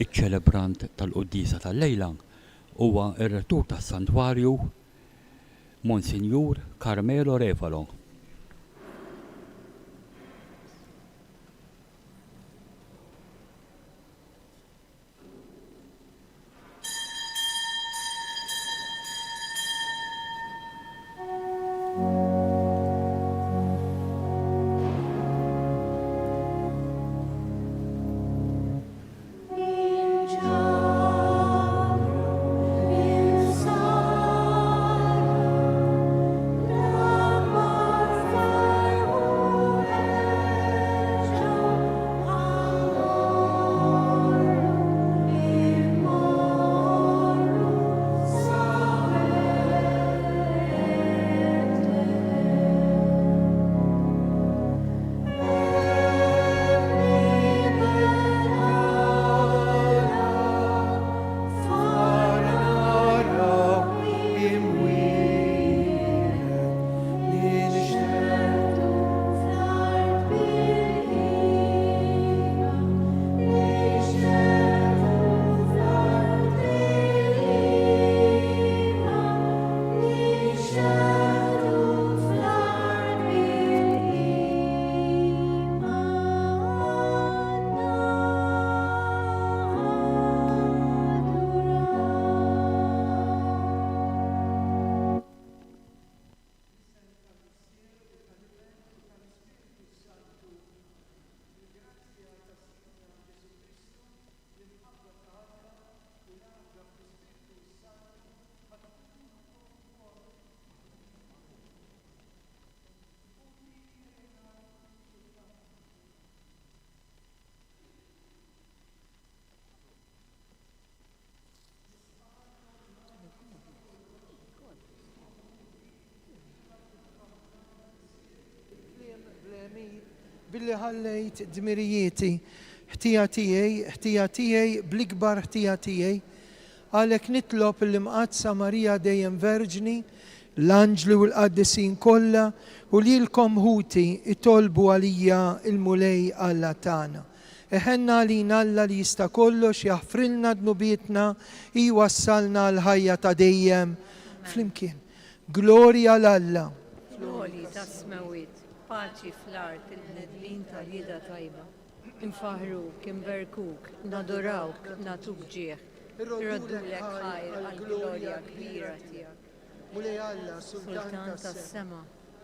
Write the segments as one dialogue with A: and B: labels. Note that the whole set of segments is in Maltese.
A: Iċ-ċelebrant tal-qudiesa tal-lejla huwa r-rettur tas-santwarju Monsinjur Carmelo Refalo.
B: Billi ħallejt dmirijieti, ħtija tiegħi bl-ikbar ħtija tiegħi, għalhekk nitlob l-imqazza Marija dejjem Verġni, l-anġli u l-qaddisin kollha u lilkom ħuti itolbu għalija il-mulej Alla tagħna. Eħenna għalina Alla li jista' kollox jaħfrilna dnubietna jwassalna l-ħajja ta' dejjem flimkien. Glorja l-Alla.
C: Floli ta' smewit, paċi fl-art il-nedlin tal-jida tajba. Infaħruk, inverkuk, nadorawk, natuk ġieħ. Irroddulek ħajr għal-glorja kbira tijak.
B: Mulej Alla,
C: Sultan tas-sema,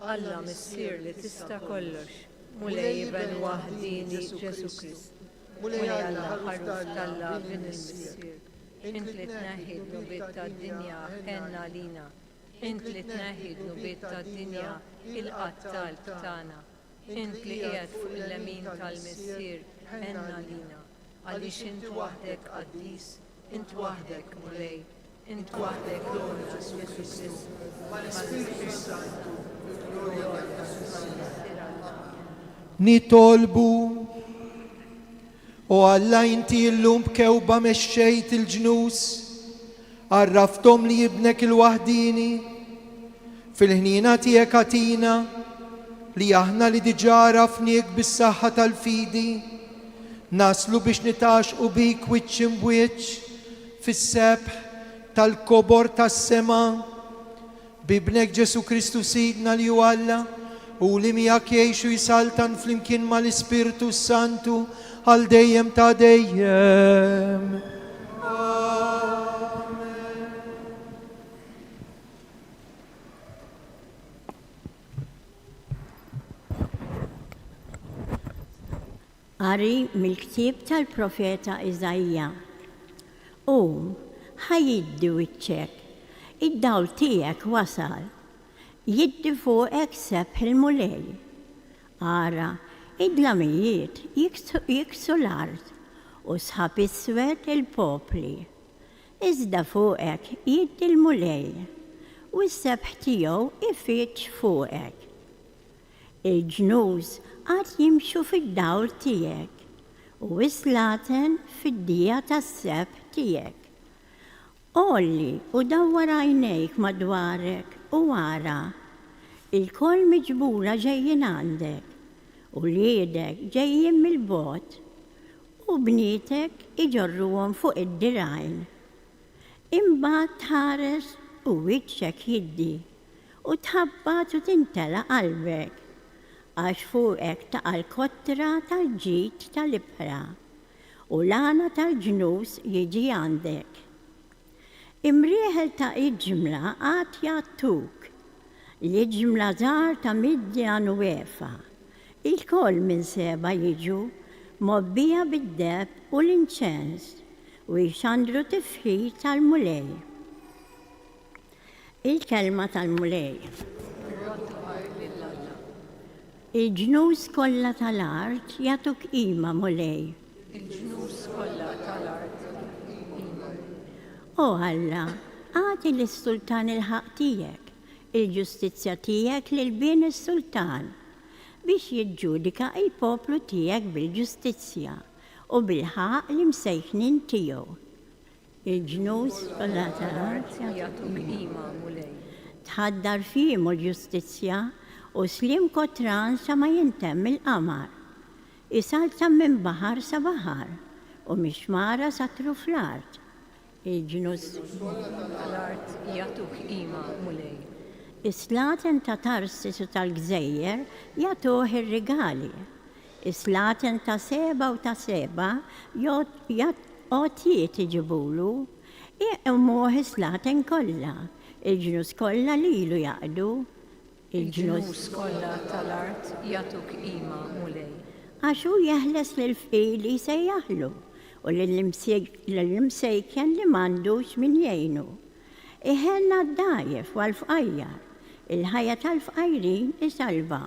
C: Alla missier li tista' kollox. Mulej ben waħdini Ġesu Krist. Mulej Alla ħarruf tal-la bin il-missier. Int li tneħħi d-nubiet tad-dinja ħenna lina. Int li tneħħi d-nubiet tad-dinja il-qattal tagħna. Int li qiegħed fuq il-lemin tal-missier ħenna lina. Għaliex int waħdek qaddis, int waħdek mulej, int waħdek glorja Ġesu Krist. Mal-Ispiritu Santu, glorja
B: nitolbu u Alla inti llum b'kewba mexxejt il-ġnus, għarrafthom li jibnek il-waħdini, fil-ħnina tiegħek għatina li aħna li diġà rafniek bis-saħħa tal-fidi, naslu biex nitaxqu bik wiċċ imwiċċ fis-sebħ tal-kobor tas-sema bibnek Ġesu Kristu Sidna li hu Alla u li miegħek jgħixu jisaltan flimkien mal-Ispiritu Santu għal dejjem ta' dejjem.
D: Qari mill-ktieb tal-profeta Iżajja. Ħajiddi wiċċek, id-dawl tiegħek wasal, jiddi fuqek sebħ il-mulej. Ara, id-dlamijiet jiksu l-art u sħab iswed il-popli. Iżda fuqek jiddi l-mulej u s-sebħ tiegħu ifittx fuqek. Il-ġnuż għad jimxu fid-dawl tiegħek u islaten fid-dija tas-sebħ tiegħek. Olli u dawwar għajnejk madwarek u wara, il-koll miġbura ġejjin għandek u liedek ġejjin mill-bot u bnietek iġorruhom fuq id-dirgħin. Imbagħad tħares u wiċċek jiddi u tħabbat u tintela qalbek għax fuqek taqa' l-kottra tal-ġid tal-ibħra u l-għana tal-ġnus jiġi għandek. Imrieħel ta' iġmla għad jattuk, l-iġmla żgħar ta' Midjan u Efa, il-koll minn seba jiġu mobbija bid-deb u l-inċens u jxandru tifħit tal-mulej. Il-kelma tal-mulej. Il-ġnus kollha tal-art jagħtuk qima mulej.
C: Il-ġnus kollha tal-art qima.
D: O Alla, għati lis-sultan il-ħaq tiegħek, il-ġustizzja tiegħek lil bien is-sultan biex jiġġudika il-poplu tiegħek bil-ġustizzja u bil-ħaq li msejħnin tiegħu. Il-ġnus kollha tal-art
C: jagħtuk qima mulej.
D: tħaddar fihom l-ġustizzja u slim kotran sa ma jintemm il-qamar. Isalta minn baħar sa baħar u mixmara satru fl-art. Il-ġnus
C: Tal-art jagħtuk qima mulej.
D: Islaten ta' Tarsis u tal-Gżejjer jagħtuh ir-rigali. Islaten ta' Seba u ta' Seba għotijiet iġibulu iqmuh islaten kollha. Il-ġnus kollha lilu jaqdu.
C: Il-ġnus kollha tal-art jagħtuk qima mulej.
D: Għaxu jeħles l-fili se jaħlu u l-imsejken li m'għandux min jgħinu. Iħenna d-dajef għal-fqajjar, il-ħajja tal-fqajrin isalva.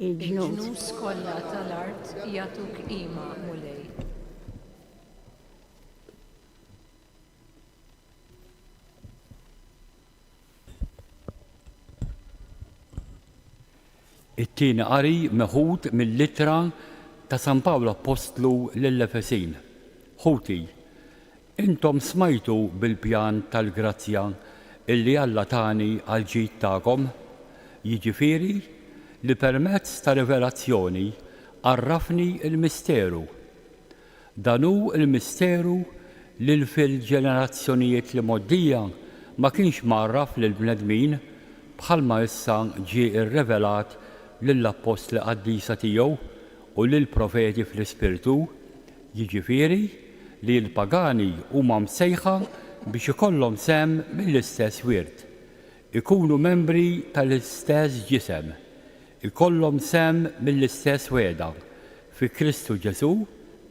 D: Il-ġnus
C: kollha tal-art jagħtuk qima mulej.
A: It-tieni qari meħud mill-littra ta' San Pawlu Apostlu lill-Efesin. Ħuti, intom smajtu bil-pjan tal-grazzja illi Alla tani għal-ġid tagħkom, jiġifieri li permezz ta' rivelazzjoni għarrafni il-misteru. Dan hu il-misteru li fil-ġenerazzjonijiet li moddija ma kienx marraf lill-bnedmin bħalma issa ġie irrevelat lill-apostli qaddisa tiegħu u lill-profeti fl-Ispirtu, jiġifieri li l-pagani huma msejħa biex ikollhom sehem mill-istess wirt, ikunu membri tal-istess ġisem, ikollhom sehem mill-istess wegħda fi Kristu Ġesu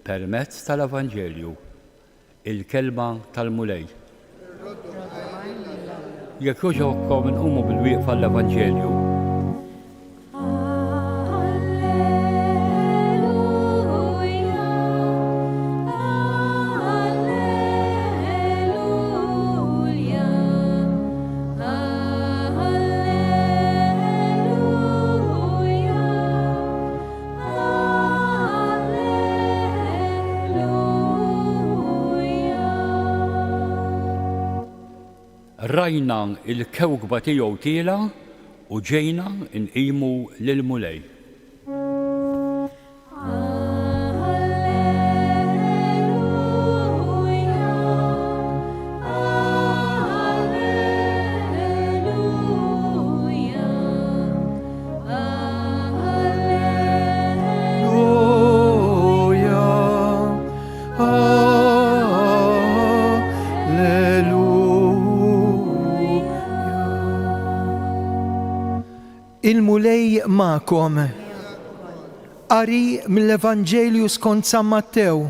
A: permezz tal-Evanġelju. Il-kelma tal-mulej. Jekk joġobkom inqumu bil-wieqfa l-Evanġelju. Rajna il-kewkba tiegħu tiela u ġejna nqimu lil-mulej.
B: Il-mulej ma'kom. Qari mill-Evanġelju skont San Mattew.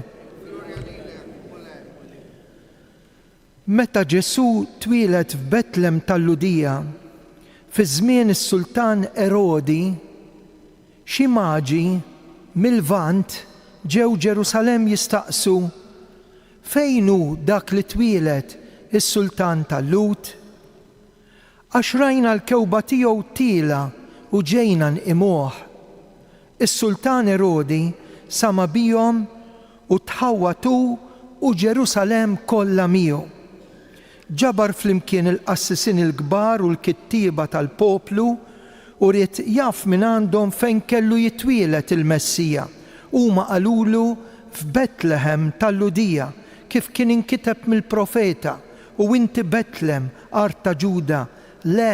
B: Meta Ġesu twieled f'Betlem tal-Ludija, fi żmien is-Sultan Erodi, xi maġi mill-Lvant ġew Ġerusalemm jistaqsu fejn hu dak li twieled is-Sultan tal-Lut? Għax rajna l-kewba tiegħu tiela u ġejna nqimuh. Is-Sultan Erodi sama bihom u tħawwatu u Ġerusalemm kollha miegħu. Ġabar flimkien il-qassisin il-kbar u l-kittieba tal-poplu u ried jaf minn għandhom fejn kellu jitwielet il-Messija. Huma qalulu f'Bethlehem tal-Ludija kif kien inkiteb mill-profeta u inti Betlem art ta' Ġuda, le,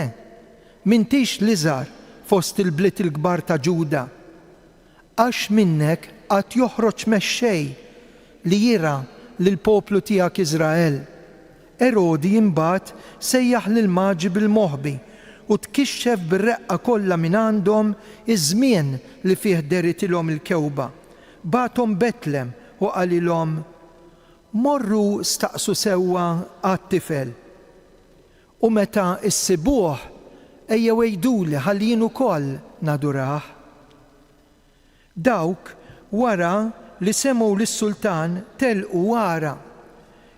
B: m'intix l-iżgħar fost il-bliet il-kbar ta' Ġuda, għax minnek qatt joħroġ mexxej li jira lill-poplu tiegħek Iżrael. Erodi imbagħad sejjaħ lil Maġi bil-moħbi u tkixxef bir-reqqa kollha minn għandhom iż-żmien li fih deritilhom il-kewba. Bagħthom Betlem u qalilhom morru staqsu sewwa għat-tifel. U meta issibuh ejjew għejduli ħalli jien ukoll nadurah. Dawk wara li semgħu lis-sultan telqu wara.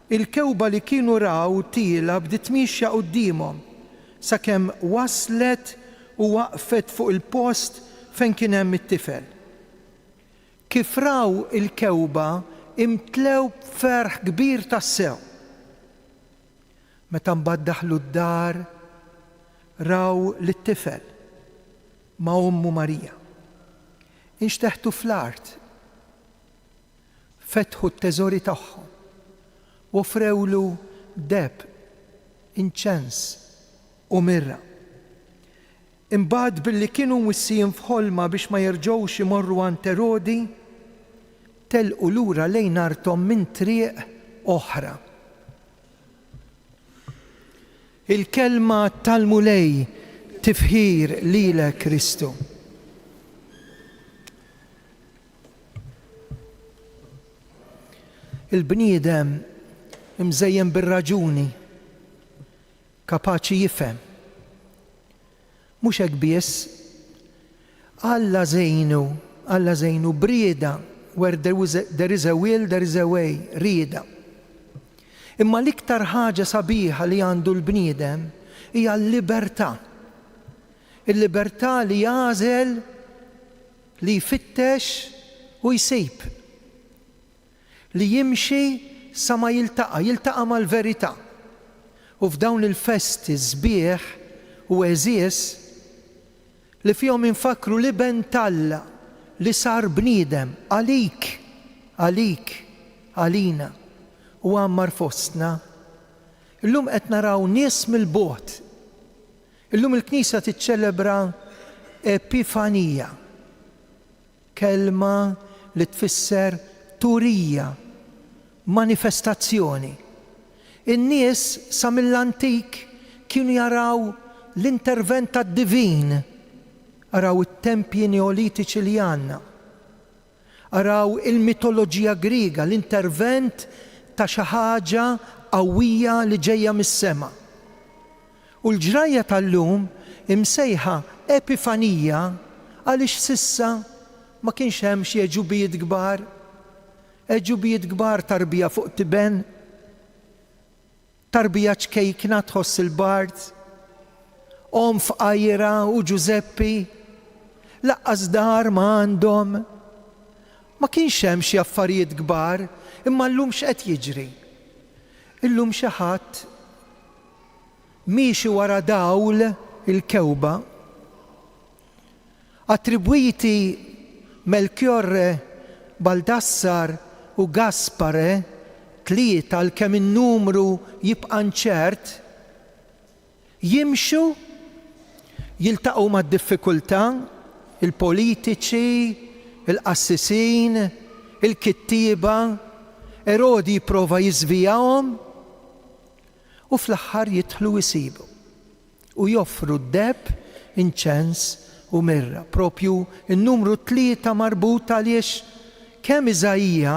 B: Il-kewba li kienu raw tila bdiet tmixja qudiemhom sakemm waslet u waqfet fuq il-post fejn kien hemm it-tifel. Kif raw il-kewba imtlew b'ferħ kbir tassew. Meta mbagħad daħlu d-dar raw lit-tifel ma' ommu Marija. Inxteħtu fl-art, fetħu t-teżori tagħhom u offrewlu deb, inċens u mirra. Imbagħad billi kienu mwissin f'ħolma biex ma jerġgħux imorru għand Erodi, telqu lura lejn arthom minn triq oħra. Il-kelma tal-mulej tifħir lilek Kristu. Il-bniedem imżejjem bir-raġuni, kapaċi jifhem. Mhux hekk biss, Alla żejnu brieda, where there is a will, there is a way, rieda. Imma l-iktar ħaġa sabiħa li għandu l-bniedem hija l-libertà. Il-libertà li jażel, li jfittex u jsib. Li jimxi sa ma jiltaqa' mal-verità. U f'dawn il-festi sbieħ u eżies li fihom infakru li ben Alla li sar bniedem għalik, għalina u għammar fostna. Illum qed naraw nies mill-bogħod. Illum il-Knisja tiċċelebra Epifanija, kelma li tfisser turija, manifestazzjoni. In-nies sa mill-antik kienu jaraw l-intervent tad-divin, araw it-tempji neolitiċi li għandna, araw il-mitoloġija Griega, l-intervent ta' xi ħaġa qawwija li ġejja mis-sema. U l-ġrajja tal-lum imsejħa Epifanija għaliex sissa ma kienx hemm xi eġubijiet kbar. Eġubijiet kbar tarbija fuq tiben, tarbija ċkejkna tħoss il-bard, Om f'Qajra u Giuseppi, laqqas dar ma għandhom. Ma kienx hemm xi affarijiet kbar, imma llum x'qed jiġri. Illum xi ħadd miexi wara dawl il-kewba, attribwiti Melchiorre, Baldassar u Gaspare, tlieta għalkemm in-numru jibqa' inċert, jimxu jiltaqgħu mad-diffikultà, il-politiċi, il-qassisin, il-kittieba, Erodi jipprova jiżvijahom u fl-aħħar jidħlu jsibu u joffru d-deb, inċens u mirra. Propju n-numru 3 marbut għaliex kemm Iżajija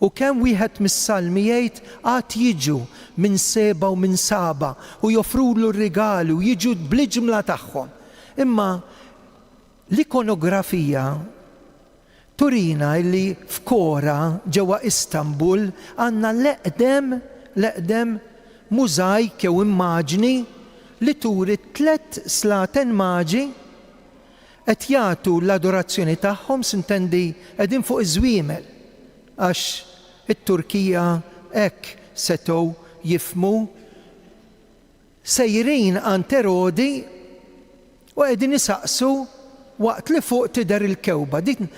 B: u kemm wieħed mis-salmi jgħid għad jiġu minn seba u minn saba u joffrulu r-rigali u jiġu bl-ġmla tagħhom. Imma l-ikonografija turina illi f'Kora ġewwa Istanbul għandna l-eqdem mużajk jew immaġni li turi 3 slaten maġi qed jagħtu l-adorazzjoni tagħhom sintendi qegħdin fuq iż-żwiemel għax it-Turkija hekk setgħu jifhmu sejrin għand Erodi u qegħdin isaqsu waqt li fuq tidher il-kewba. Din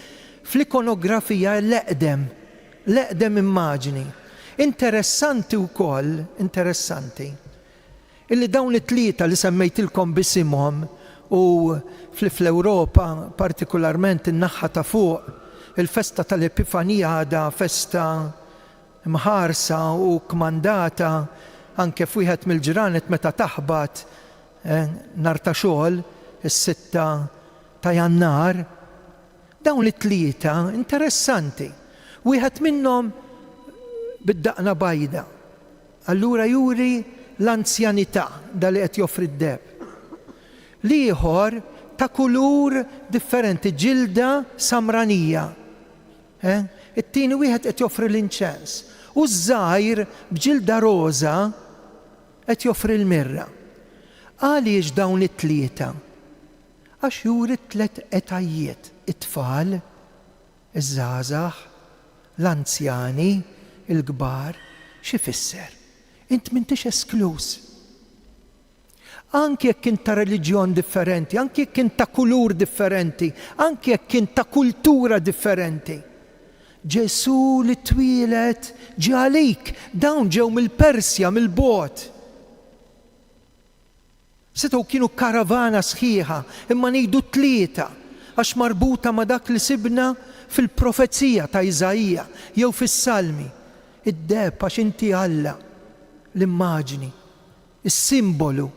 B: fl-ikonografija l-eqdem immaġni. Interessanti wkoll, illi dawn it-tlieta li semmejtilkom bisimhom u fl-Ewropa partikolarment in-naħa ta' fuq, il-festa tal-Epifanija għadha festa mħarsa u kmandata anke f'wieħed mill-ġranet meta taħbat nhar ta' xogħol is-6 ta' Jannar. Dawn it-tlieta interessanti. Wieħed minnhom bid-daqna bajda. Allura juri l-anzjanità dal qed joffri d-deb. L-ieħor ta' kulur differenti, ġilda samranija. It-tieni wieħed qed joffri l-inċens. U żgħir b'ġilda roża qed joffri l-mirra. Għaliex dawn it-tlieta? Għax juri 3 etajiet, it-tfal, iż-żgħażagħ, l-anzjani, il-kbar, xi fisser? Int m'intix esklus. Anki jekk kien ta' reliġjon differenti, anki jekk kien ta' kulur differenti, anki jekk kien ta' kultura differenti. Ġesu li twilet ġie għalik, dawn ġew mill-Persja, mill-bogħod. Setgħu kienu karavana sħiħa, imma ngħidu 3 għax marbuta ma' dak li sibna fil-profezija ta' Iżajija jew fis-Salmi. Id-deb għax inti Alla, l-immaġni, is-simbolu.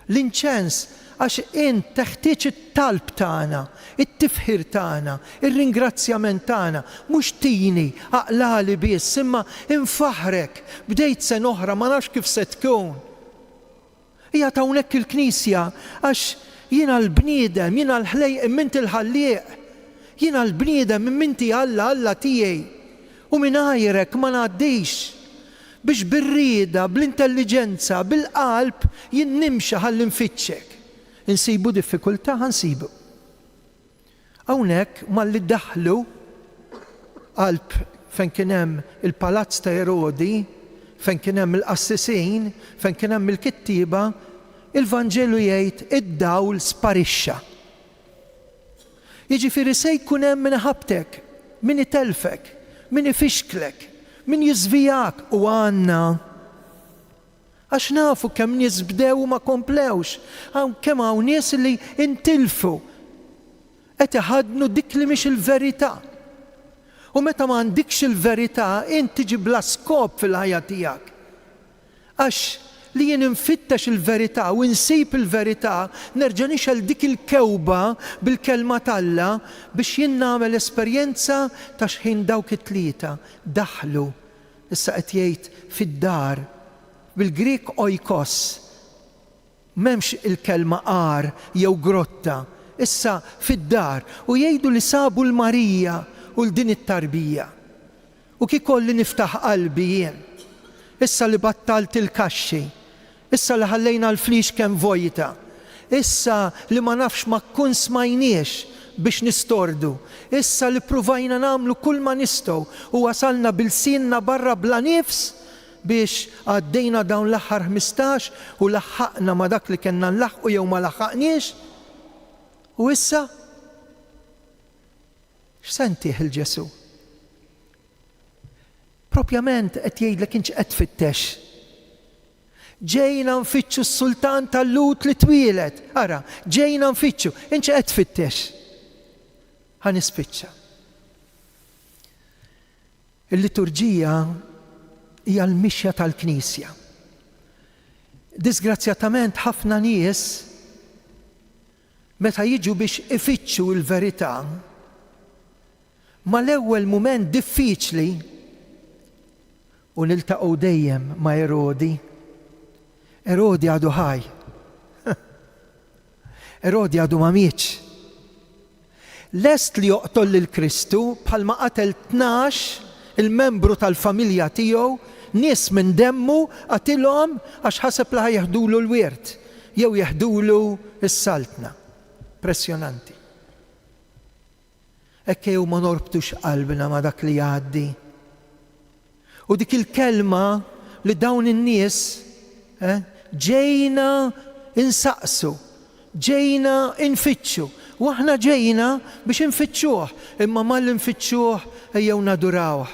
B: L-inċens għax int teħtieġ it-talb tagħna, it-tifħir tagħna, ir-ringrazzjament tagħna, mhux tini aqlali biss, imma infaħrek bdejt sen oħra ma nafx kif se tkun. Hija ta' hawnhekk il-Knisja għax jiena l-bniedem, jiena l-ħlejq imminti l-ħallieq, jiena l-bniedem imminti Alla tiegħi. U mingħajrek ma ngħaddix biex bir-rieda, bl-intelligenza, bil-qalb jien nimxa ħalli nfittxek. Insibu diffikultà ħansibu. Hawnhekk malli daħlu qalb fejn kien hemm il-palazz ta' Erodi, fejn kien hemm il-qassisin, fejn kien hemm il-kittieba, il-Vanġelu jgħid id-dawl sparixxa. Jiġifieri se jkun hemm min iħabtek, min itelfek, min ifixklek, min jiżvijak u għandna. Għax nafu kemm nies bdew ma komplewx, kemm hawn nies li intilfu qed iħadnu dik li mhix il-verità. U meta ma għandikx il-verità, inti tiġi bla skop fil-ħajja tiegħek. Għax li jien infittex il-verità u nsib il-verità, nerġa' nixel dik il-kewba bil-kelma t'Alla biex jien nagħmel esperjenza ta' x'ħin dawk it-tlieta daħlu. Issa qed jgħid fid-dar bil-Grik oikos, m'hemmx il-kelma qar jew grotta, issa fid-dar u jgħidu li sabu l-Marija u l-din it-tarbija. U kikolli niftaħ qalbi jien, issa li battalt il-kaxxi, issa li ħallejna l-flix kemm vojta, issa li ma nafx ma kun smajniex biex nistordu, issa li pruvajna nagħmlu kull ma nistgħu u wasalna bil-sinna barra bla nifs biex għaddejna dawn l-aħħar 15 u laħħaqna ma dak li kellna nlaħqu jew ma laħħaqniex. U issa x'sentih il-Ġesu? Propjament qed jgħidlek inx qed tfittex. Ġejna nfittxu s-sultan tal-Lut li twilet. Ara, ġejna nfittxu, inx qed tfittex. Ħanispiċċa. Il-liturġija hija l-mixja tal-Knisja. Disgrazzjatament ħafna nies meta jiġu biex ifittxu l-verità, ma l-ewwel mument diffiċli u niltaqgħu dejjem ma' Erodi. Erodi għadu ħaj. Erodi għadu ma mietx. Lest li joqtol lil Kristu bħalma qatel 12 il-membru tal-familja tiegħu, nies minn demmu qatilhom għax ħaseb li ħajeħdulu l-wirt jew jeħdulu s-saltna. Pressjonanti. Ekk jew ma norbtux qalbna ma dak li jgħaddi. U dik il-kelma li dawn in-nies ġejna insaqsu, ġejna infittxu, u aħna ġejna biex nfittxuh, imma mal nfittxuh ejjew nadurawh.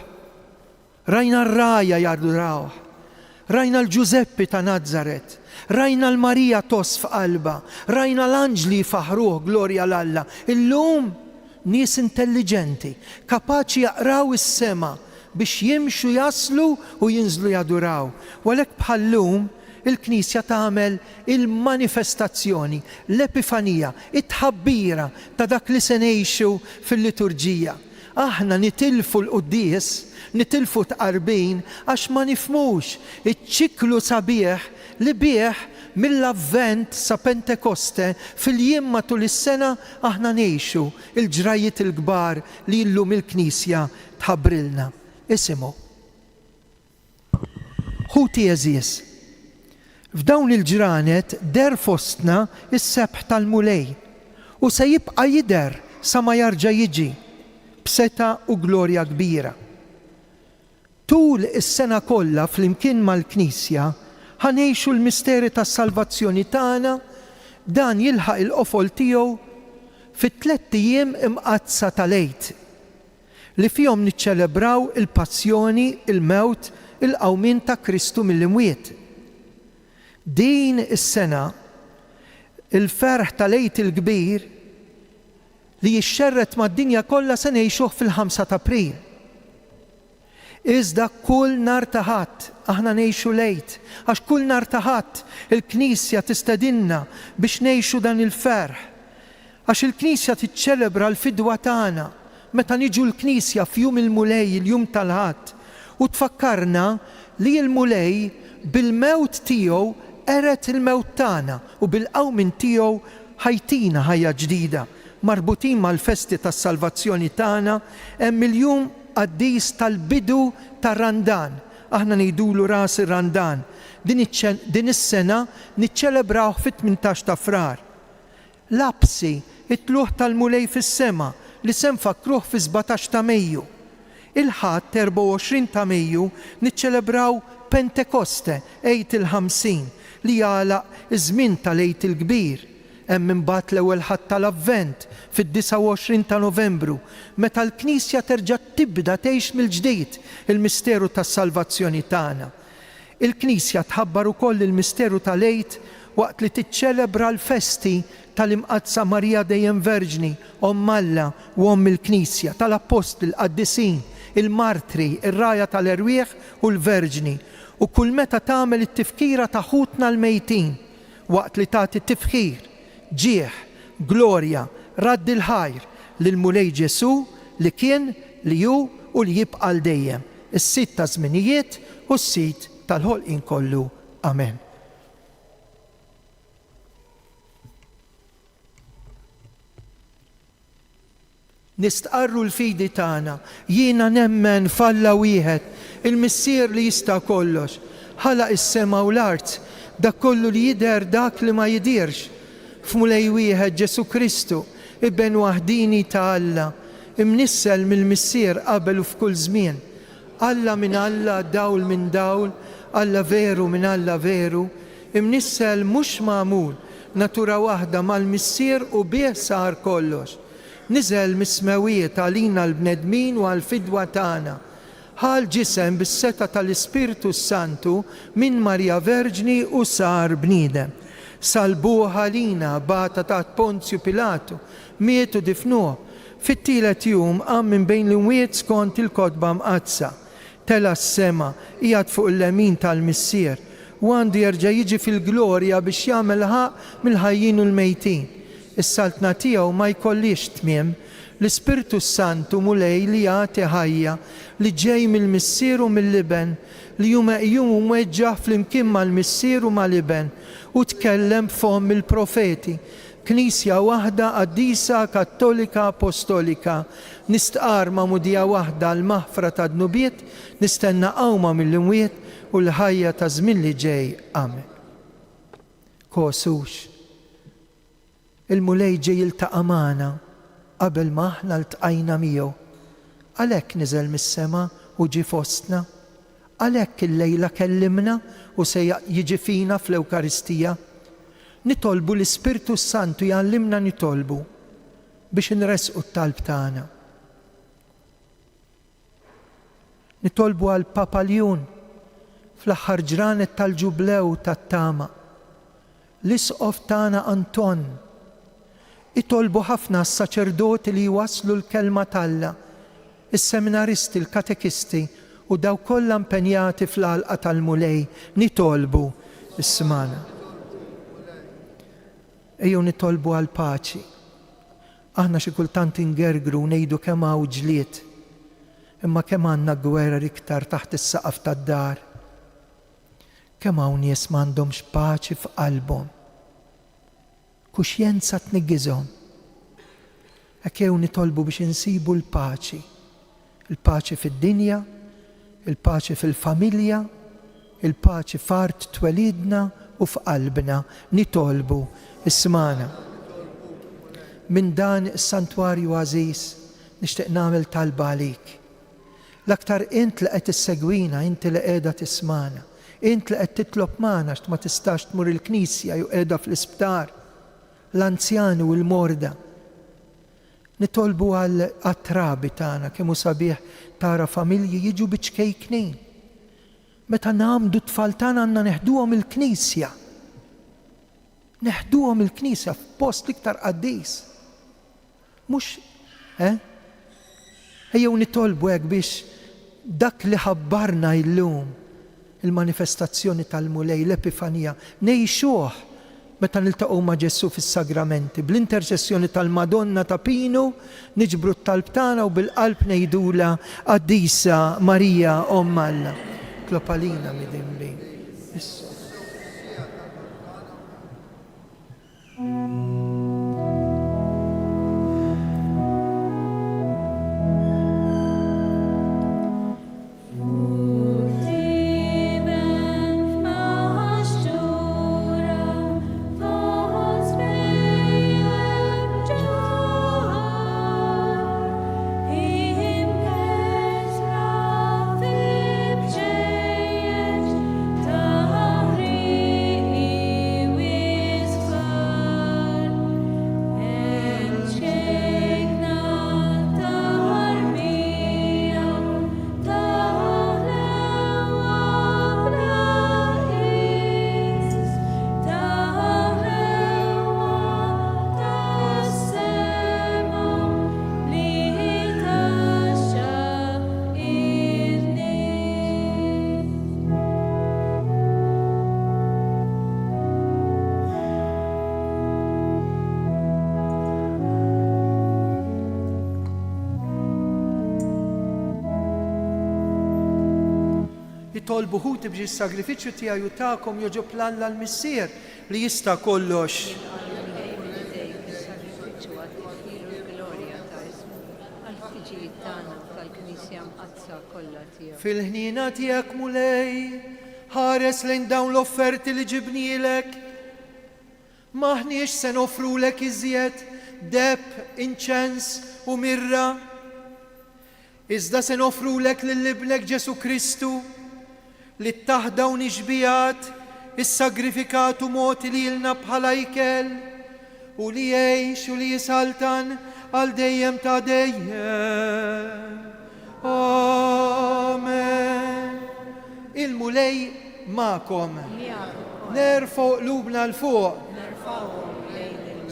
B: Rajna r-raja jadurawh, rajna l-Ġuzeppi ta' Nazaret, rajna l-Marija tos f'qalba, rajna l-anġli faħruh glorja l-Alla. Illum nies intelligenti, kapaċi jaqraw is-sema biex jimxu jaslu u jinżlu jaduraw. Walek bħallum il-Knisja tagħmel il-manifestazzjoni, l-Epifanija, it-tħabbira ta' dak li se ngħixu fil-liturġija. Aħna nitilfu l-quddies, nitilfu tqarbin għax ma nifmux iċ-ċiklu sabiħ li bih mill-Avvent sa Pentekoste fil-jiem matul is-sena aħna ngħixu il-ġrajiet il-kbar li llum il-Knisja tħabbrilna. Isimgħu. Ħuti eżies. F'dawn il-ġranet der fostna is-sebħ tal-mulej u se jibqa' jidher sa ma jarġa' jiġi b'seta u glorja kbira. Tul is-sena kollha flimkien mal-Knisja ħanejxu l-misteri tas-salvazzjoni tagħna, dan jilħaq il-qofol tiegħu fit-tliet ijiem imqazza tal-Għid li fihom niċċelebraw il-passjoni, il-mewt, il-qawmien ta' Kristu mill-imwiet. Din is-sena il-ferħ tal-Għid il-kbir li jixxerret mad-dinja kollha se ngħixuh fil-5 ta' April. Iżda kull nhar ta' Ħadd aħna ngħixu l-Għid, għax kull nhar ta' Ħadd il-Knisja tistedinna biex ngħixu dan il-ferħ. Għax il-Knisja tiċċelebra l-fidwa tagħna meta niġu l-Knisja f'jum il-mulej, il-jum tal-Ħadd, u tfakkarna li l-mulej bil-mewt tiegħu eret il-mewt tagħna u bil-qawmin tiegħu ħajtina ħajja ġdida. Marbutin mal-festi tas-salvazzjoni tagħna hemm il-jum qaddis tal-bidu tar-Randan. Aħna ngħidulu ras ir-Randan. Din is-sena niċċelebrawh fit-18 ta' Frar. L-Absi, it-tluħ tal-mulej fis-sema li se nfakruh fi 17 ta' Mejju. Il-Ħadd 24 ta' Mejju niċċelebraw Pentekoste, Għid il-50, li jagħlaq iż-żmien tal-Għid il-Kbir. Hemm imbagħad l-ewwel Ħadd tal-Avvent fid-29 ta' Novembru, meta l-Knisja terġa' tibda tgħix mill-ġdid il-misteru tas-salvazzjoni tagħna. Il-Knisja tħabbar ukoll il-misteru tal-Għid waqt li tiċċelebra l-festi tal-imqazza Marija dejjem Verġni, Omm Alla u Omm il-Knisja, tal-Apostli, l-Qaddisin, il-Martri, ir-Raja tal-Erwieħ u l-Verġni. U kull meta tagħmel it-tifkira ta' ħutna l-mejtin, waqt li tagħti tifkir, ġieħ, glorja, radd il-ħajr lil-mulej Ġesu li kien, li hu u li jibqa' l dejjem. Is-sit ta' żminijiet u s-sit tal-ħolqien kollu. Amen. Nistqarru l-fidi tagħna, jiena nemmen falla wieħed, il-Missier li jista' kollox, ħalaq is-sema u l-art, dak kollu li jidher dak li ma jidirx. F'mulej wieħed Ġesu Kristu, ibn waħdini ta' Alla, imnissel mill-Missier qabel u f'kull żmien. Alla minn Alla, dawl minn dawl, Alla veru minn Alla veru, imnissel mhux magħmul, natura waħda mal-Missier u bih sar kollox. Niżel mis-smawijiet għalina l-bnedmin u għal-fidwa tagħna. Ħal ġisem bis-seta tal-Ispiritu Santu minn Marja Verġni u sar bniedem. Salbuh għalina bata taħt Ponzju Pilatu, mietu difnuh. Fit-tielet jum qam minn bejn l-imwiet skont il-kotba mqazza. Tela s-sema qiegħed fuq il-lemin tal-Missier u għandu jerġa' jiġi fil-glorja biex jagħmel ħaq mill-ħajjin u l-mejtin. Is-saltna tiegħu ma jkollix tmiem, l-Ispiritu Santu mulej li jagħti ħajja li ġej mill-Missier u mill-Liben li jum mweġġaħ flimkien mal-Missier u mal-Liben u tkellem f'hom il-profeti. Knisja waħda qaddisa kattolika apostolika, nistqar ma' mudija waħda l-maħfra ta' dnubiet, nistenna qawma mill-imwiet u l-ħajja ta' żmien li ġej. Amen. Kosux. Il-mulej ġej jiltaqa' magħna qabel ma aħna ltqajna miegħu. Għalhekk niżel mis-sema u ġie fostna. Għalhekk il-lejla kellimna u se jiġi fina fl-Ewkaristija. Nitolbu l-Ispiritu Santu jgħallimna nitolbu. biex nresqu t-talb tagħna. Nitolbu għal Papa Leon fl-aħħar ġranet tal-ġublew tat-tama. L-isqof tagħna Anton. Itolbu ħafna s-saċerdoti li jwasslu l-kelma talla, is-seminaristi, l-katekisti u daw kollha impenjati fl-għalqa tal-mulej. Nitolbu is-smana. Ejjew nitolbu għal paċi. Aħna xi kultant ingergru ngħidu kemm hawn ġlied, imma kemm għandna gwerer iktar taħt is-saqaf tad-dar. Kemm hawn nies m'għandhomx paċi f'qalbhom. Kuxjenza tniggizhom. Ekkew nitolbu biex insibu l-paċi. Il-paċi fid-dinja, il-paċi fil-familja, il-paċi f'art twelidna u f'qalbna. Nitolbu is-smana. Minn dan is-santwarju għażiż nixtieq nagħmel talba għalik. L-aktar int li qed issegwina, inti li qiegħda tismana, int li qed titlob magħna għax ma tistax tmur il-Knisja jew qiegħda fl-isptar, l-anzjani u l-morda. Nitolbu għall-attrabi tagħna kemm hu sabiħ tara familji jiġu biċkejknin. Meta nagħmdu t-tfal tagħna għandna neħduhom il-Knisja. Neħduhom il-Knisja f'post iktar qaddis. Mhux, ejjew nitolbu hekk biex dak li ħabbarna llum il-manifestazzjoni tal-mulej, l-Epifanija, ngħixuh meta niltaqgħu ma' Ġesu fis-sagramenti, bl-interċessjoni tal-Madonna ta' Pinu, niġbru t-talb tagħna u bil-qalb ngħidula Qaddisa Marija Omm Alla. Klopalina midimli. Tolbu ħuti biex is-sagrifiċċju tiegħu tagħkom joġob l-Alla l-Missier li jista' kollox. Fil-ħnina tiegħek mulej, ħares lejn dawn l-offerti li ġibnielek. Maħniex se nofrulek iżjed deb, inċens u mirra. Iżda se nofrulek lill-Ibnek Ġesu Kristu li taħdaw nixbijat is-sagrifikatu moti li lna bħala ikel u li jgħix u li jisaltan għal dejjem ta' dejjem. Amen. Il-mulej ma'kom. Nerfgħu qlubna l-fuq.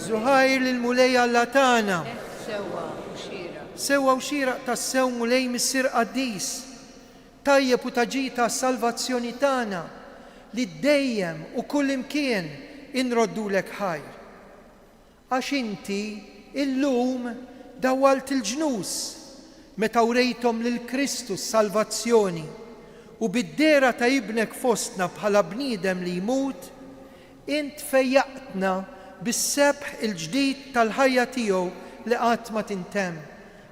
B: Żuħajr lill-mulej Alla tagħna. Sewwa u xieraq tas-sew mulej missier qaddis. Tajjeb u taġita s-salvazzjoni tagħna li dejjem u kull imkien inroddulek ħajr. Għax inti illum dawwalt il-ġnus meta wrejthom lil Kristu s-salvazzjoni u bid-dera ta' ibnek fostna bħala bniedem li jmut, int fejjaqtna bis-sebħ il-ġdid tal-ħajja tiegħu li qatt ma tintemm.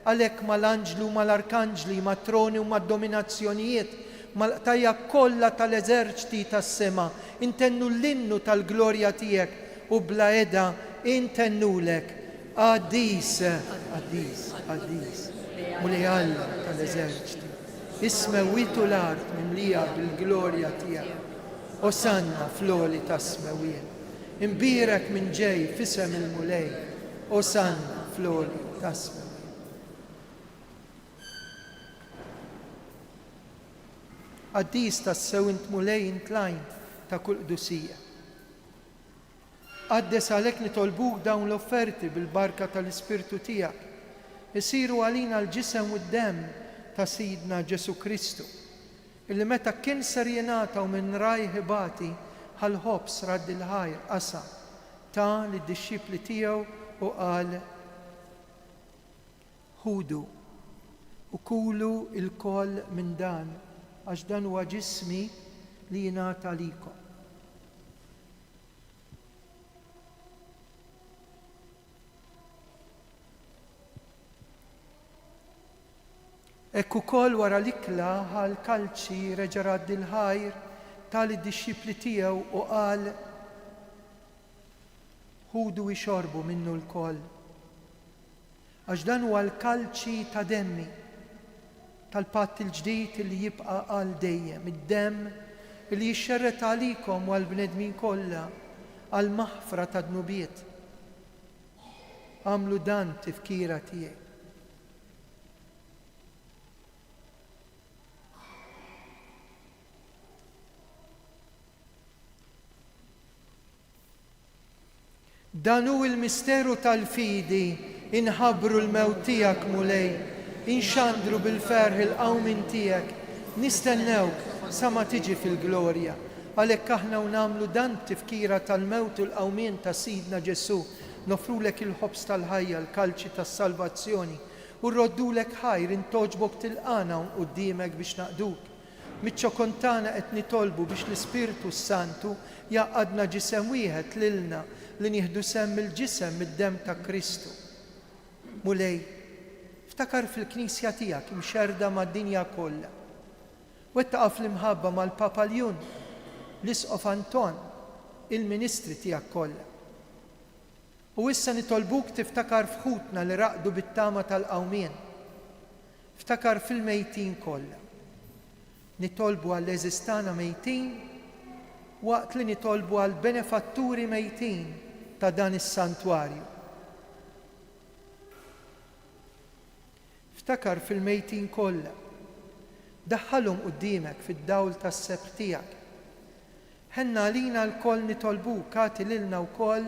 B: Għalhekk mal-anġlu, mal-arkanġli, mat-troni u mad-dominazzjonijiet, mal-qtajja kollha tal-eżerċiti tas-sema, intennu l-innu tal-glorja tiegħek u bla eda intennulek. Qaddis, qaddis, qaddis, mulej Alla tal-eżerċiti. Ismewitu l-art mimlija bil-glorja tiegħek. Osanna fl-oli ta' smewien. Imbirek minn ġej fisem il-mulej. Osanna fl-oli tasma. Għaddis tas-sew int mulej intlajn ta' kull qdusija. Għaddes għalhekk nitolbuk dawn l-offerti bil-barka tal-Ispirtu tiegħek isiru għalina l-ġisem u d-demm ta' Sidna Ġesu Kristu, illi meta kien ser jingħataw minn rajħibati ħal-ħobs radd il-ħajr qasa ta' lid-dixxipli tiegħu u qal: ħudu u kulu il-koll minn dan għax dan huwa ġismi li jingħata likom. Hekk ukoll wara l-ikla ħal-kalċi reġa' radd il-ħajr tal-disċipli tiegħu u qal: ħudu ixorbu minnu l-koll għax dan huwa l-kalċi ta' demmi tal-patt il-ġdid li jibqa' għal dejjem, id-demm li jixxerret għalikom u għall-bnedmin kollha għal maħfra ta' dnubiet. Għamlu dan tifkira tiegħi. Dan hu l-misteru tal-fidi, inħabbru l-mewt tiegħek mulej, inxandru bil-ferħ il-qawmin tiegħek, nistennewk sa ma tiġi fil-glorja. Għalhekk aħna nagħmlu dan tifkira tal-mewt u l-qawmien ta' Sidna Ġesu, nofrulek il-ħobs tal-ħajja, l-kalċi tas-salvazzjoni, u rroddulek ħajr intoġbok tilqana quddiemek biex naqduk. Miċ-ċokontana qed nitolbu biex l-Ispirtu Santu jaqadna ġisem wieħed lilna li nieħdu semm il-ġisem mid-demm ta' Kristu. Mulej, ftakar fil-Knisja tiegħek imxerda mad-dinja kollha. Wettaqa' fl-imħabba mal-Papa Ljun, l-Isqof Anton, il-Ministri tiegħek kollha. U issa nitolbuk tiftakar f'ħutna li raqdu bit-tama tal-qawmien. Ftakar fil-mejtin kollha. Nitolbu għall-eżistana mejtin waqt li nitolbu għall-benefatturi mejtin ta' dan is-santwarju. Ftakar fil-mejtin kollha. Daħħalhom quddiemek fid-dawl tas-sebt tiegħek. Ħenna għalina l-koll nitolbuk għati lilna wkoll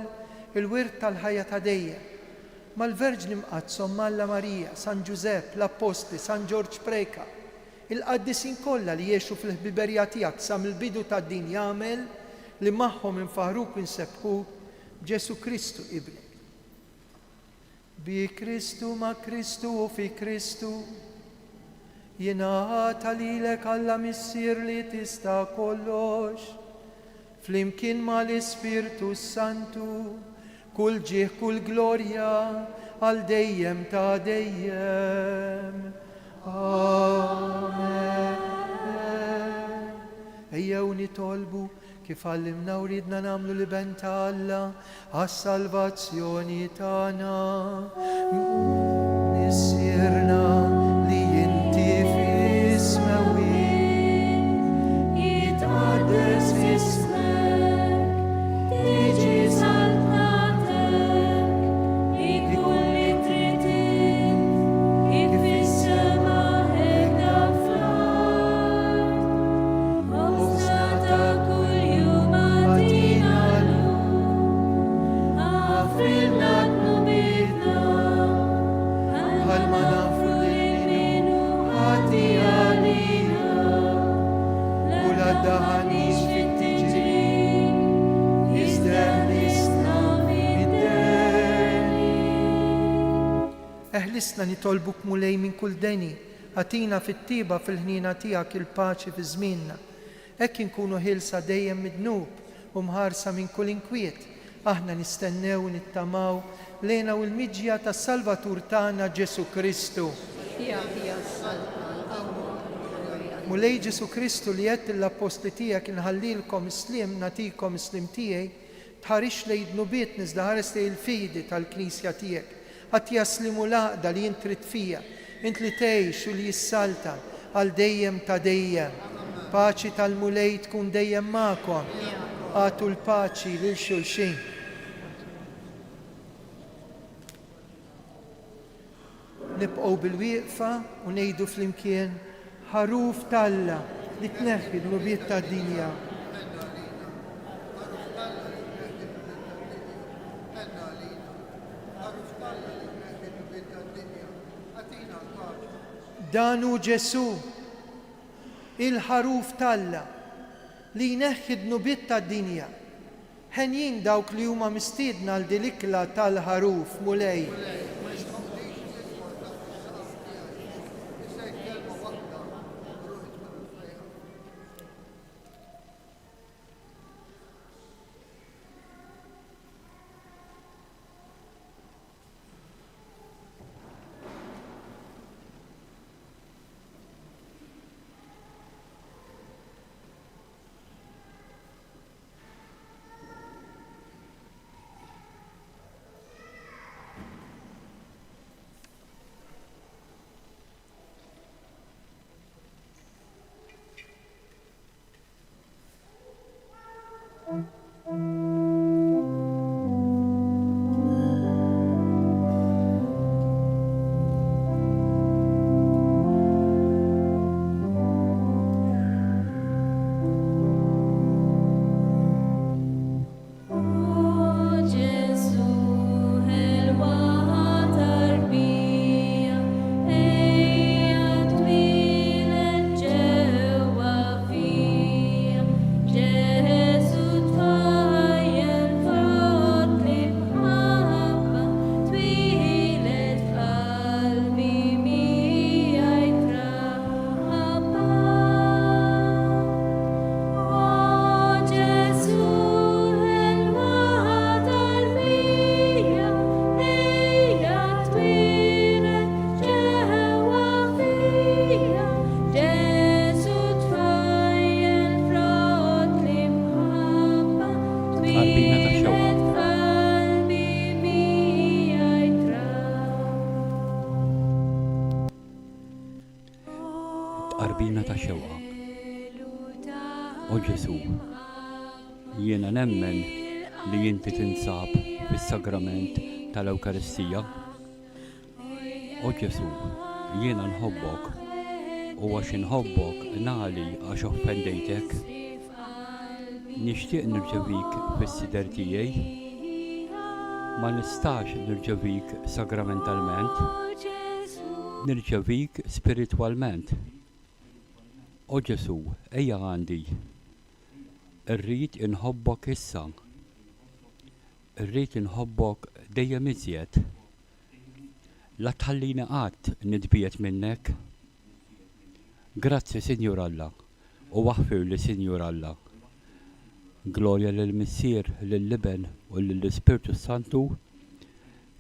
B: il-wirt tal-ħajja ta' dejjem. Mal-Verġni Mqazzom, Malla Marija, San Ġusepp, l-Apostli, San Ġorġ Preka, il-qaddisin kollha li jgħixu fil-ħbiberija tiegħek sa mill-bidu tad-din jagħmel li magħhom infaħruk u nsebħuk b'Ġesu Kristu ibnek. Bi Kristu ma' Kristu u fi Kristu jingħata lilek Alla Missier li tista' kollox, flimkien mal-Ispirtu Santu, kull ġieħ kull glorja għal dejjem ta' dejjem. Amen. Ejjew nitolbu kif għallimna u ridna nagħmlu li ben ta' Alla għas-salvazzjoni tagħna. Missierna li inti f'ismewi jitqaddes ismek, tiġi saltatek, ikun li trid kif fis-sema hekk fl-ard. Ħobsna kull jum għatina llum, għafrilna dnubitna, bħalma nafu li minnu ħati għalina, u l-għaddaħanix fit-tiġrin, iżdeħlisna mid-deni. Eħlisna nitolbuk mulej minn kull deni, għatina fit-tiba fil-ħnina tiegħek il-paċi fi żmienna. Hekk inkunu ħilsa dejjem mid-dnub u mħarsa minn kull inkwiet. Aħna nistennew nittamaw lejna u l-miġja tas-Salvatur tagħna Ġesu Kristu. Mulej Ġesu Kristu li qed l-apostli tiegħek inħallilkom islim natikom islim tiegħi, tħarix lejn dnubiet niżda ħares lejn il-fidi tal-Knisja tiegħek. Ħadd jaslimu l-għaqda li jint trid fija, int li tgħix u li jissalta għal dejjem ta' dejjem. Paċi tal-mulej tkun dejjem magħkom. Għatu l-paċi lil xulxin. nibqgħu bil-wieqfa u ngħidu flimkien ħaruf talla li tneħħi d-nubiet tad-dinja. Dan hu Ġesu, il-ħaruf talla li jneħħi d-nubiet tad-dinja. Ħenjin dawk li huma mistiedna għal din l-ikla tal-ħaruf mulej.
A: Qarbina ta' xewqa. O Ġesu, jiena nemmen li inti tinsab fis-sagrament tal-Ewkaristija. O Ġesu, jiena nħobbok u għax inħobbok nagħli għax offendejtek. Nixtieq nirċevik fis-sider tiegħi. Ma nistax nirċevik sagramentalment, nirċevik spiritwalment. O Ġesu, ejja għandi. Irrid inħobbok issa. Irrid inħobbok dejjem iżjed. La tħallini qatt nidbiet minnek. Grazzi, Sinjur Alla, u waħfir li Sinjur Alla. Glorja lill-Missier, lill-Liben u lill-Ispirtu Santu,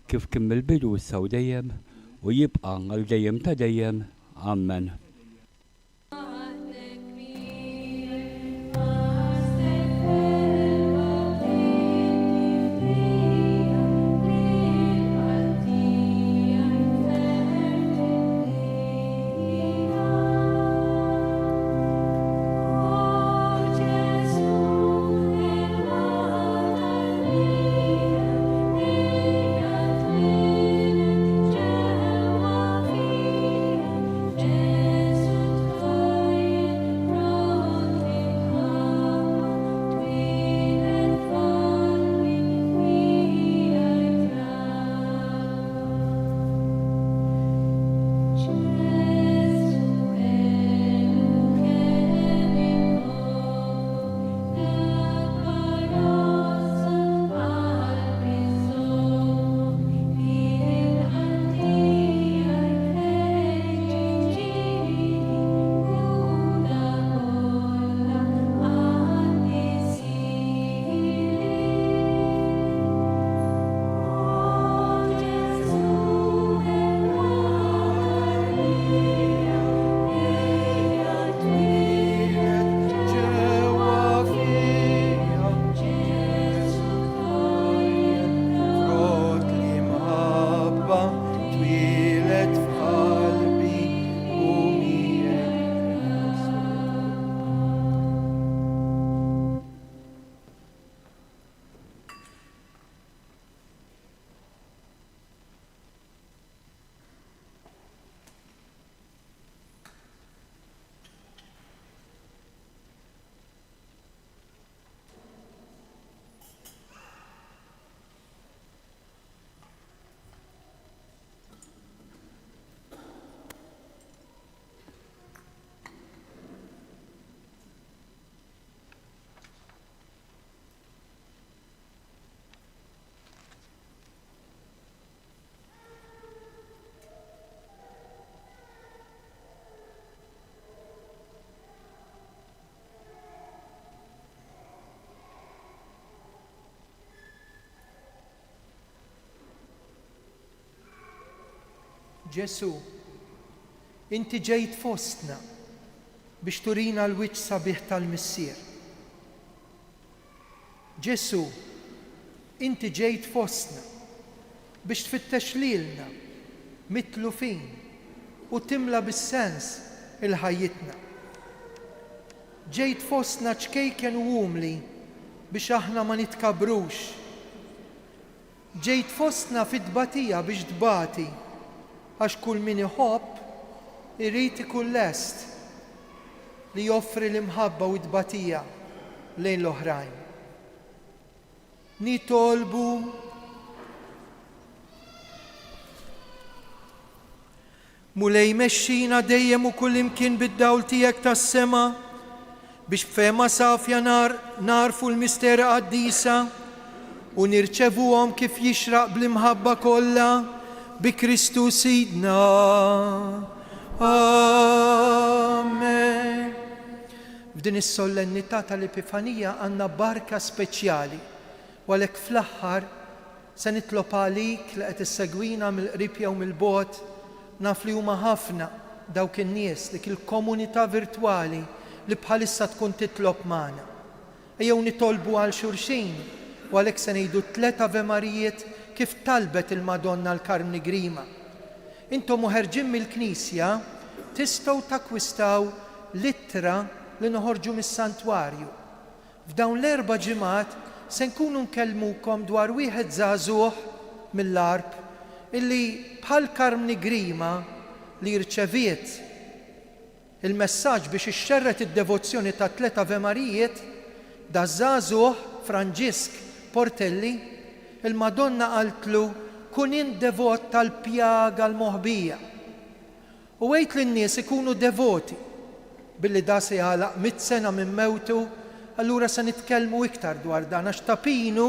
A: kif kien mill-bidu issa u dejjem u jibqa' għal dejjem ta' dejjem. Amen.
E: Yeah.
B: Ġesu, inti ġejt fostna biex turina l-wiċċ sabiħ tal-missier. Ġesu, inti ġejt fostna biex tfittex lilna mitlufin u timla bis-sens il-ħajjitna. Ġejt fostna ċkejken u umli biex aħna ma nitkabrux. Ġejt fostna fit-tbatija biex tbati għax kull min iħobb irid ikun lest li joffri l-imħabba u t-tbatija lejn l-oħrajn. Nitolbu mulej mexxina dejjem u kull imkien bid-dawl tiegħek tas-sema biex b'fema safja narfu l-mistera qaddisa u nirċevuhom kif jixraq bl-imħabba kollha bi Kristu Sidna. Amen. F'din is-solennità tal-Epifanija għandna barka speċjali u għalhekk fl-aħħar se nitlob għalik li qed issegwina mill-qrib jew mill-bogħod naf li huma ħafna dawk in-nies dik il-komunità virtwali li bħalissa tkun titlob magħna. Ejjew nitolbu għal xulxin u għalhekk se ngħidu 3 Ave Marijiet kif talbet il-Madonna l-Karmni Grima. Intom ħerġin mill-Knisja tistgħu takkwistaw littra li noħorġu mis-santwarju. F'dawn l-4 ġimgħat se nkunu nkellmukom dwar wieħed żagħżugħ mill-Arb illi bħal Karmni Grima li rċeviet il-messaġġ biex ixxerret id-devozzjoni ta' 3 Ave Marijiet da żagħżugħ Franġisk Portelli, il-Madonna qaltlu kun in devot tal-pjaga l-moħbija. U għejt l-nies ikunu devoti billi da se jgħalaq 100 sena minn mewtu, allura se nitkellmu iktar dwar dan għax tapinu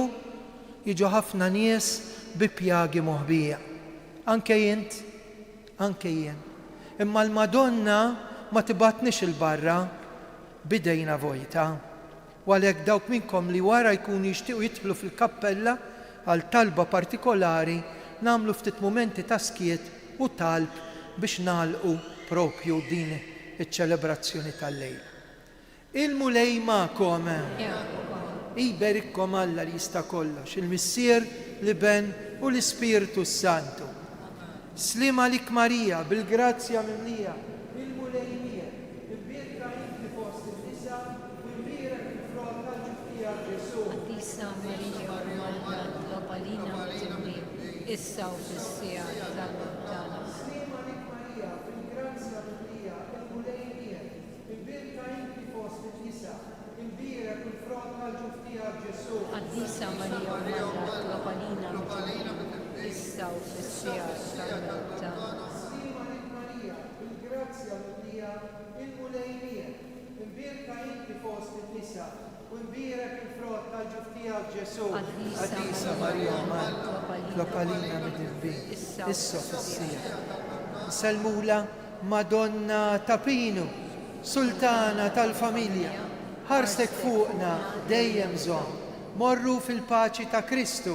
B: jiġu ħafna nies bi pjagi moħbija. Anke jien. Imma l-Madonna ma tibatnix il-barra bidejna vojta. U għalhekk dawk minnkom li wara jkunu jixtiequ jidħlu fil-kappella għal talba partikolari nagħmlu ftit mumenti ta' skiet u talb biex nagħlqu propju din iċ-ċelebrazzjoni tal-lejl. Il-mulej magħkom. Iberikkom Alla li jista' kollox, il-Missier li Ben u l-Ispiritu Santu. Slima lik Marija bil-grazzja mimlija, il-mulej miegħek, ibbirka inti fost in-nisa u mbierek il-frott tal-ġuftija Ġesu.
C: Issa Marija Malta Tlobalina Timmi, issa u fis-sija tal-Montana.
B: Slima lik Marija bil-grazzja mimlija, il-mulej miegħek, ibbirka inti fost in-nisa u mbierek il-frott tal-ġuftija Ġesu.
C: Issa Marija Malta Tlobalina Timmi, issa u fis-sija tal-Montana.
B: Slima lik Marija bil-grazzja mimlija, il-mulej miegħek, ibbirka inti fost in-nisa u mbierek il-frott tal-ġuftija Ġesu. Addisa Marija Malta Tlobalina Timmi, issa fis-sija. Salmula Madonna Tapinu, Sultana tal-Familja, ħarsek fuqna dejjem żomm. Morru fil-paċi ta' Kristu.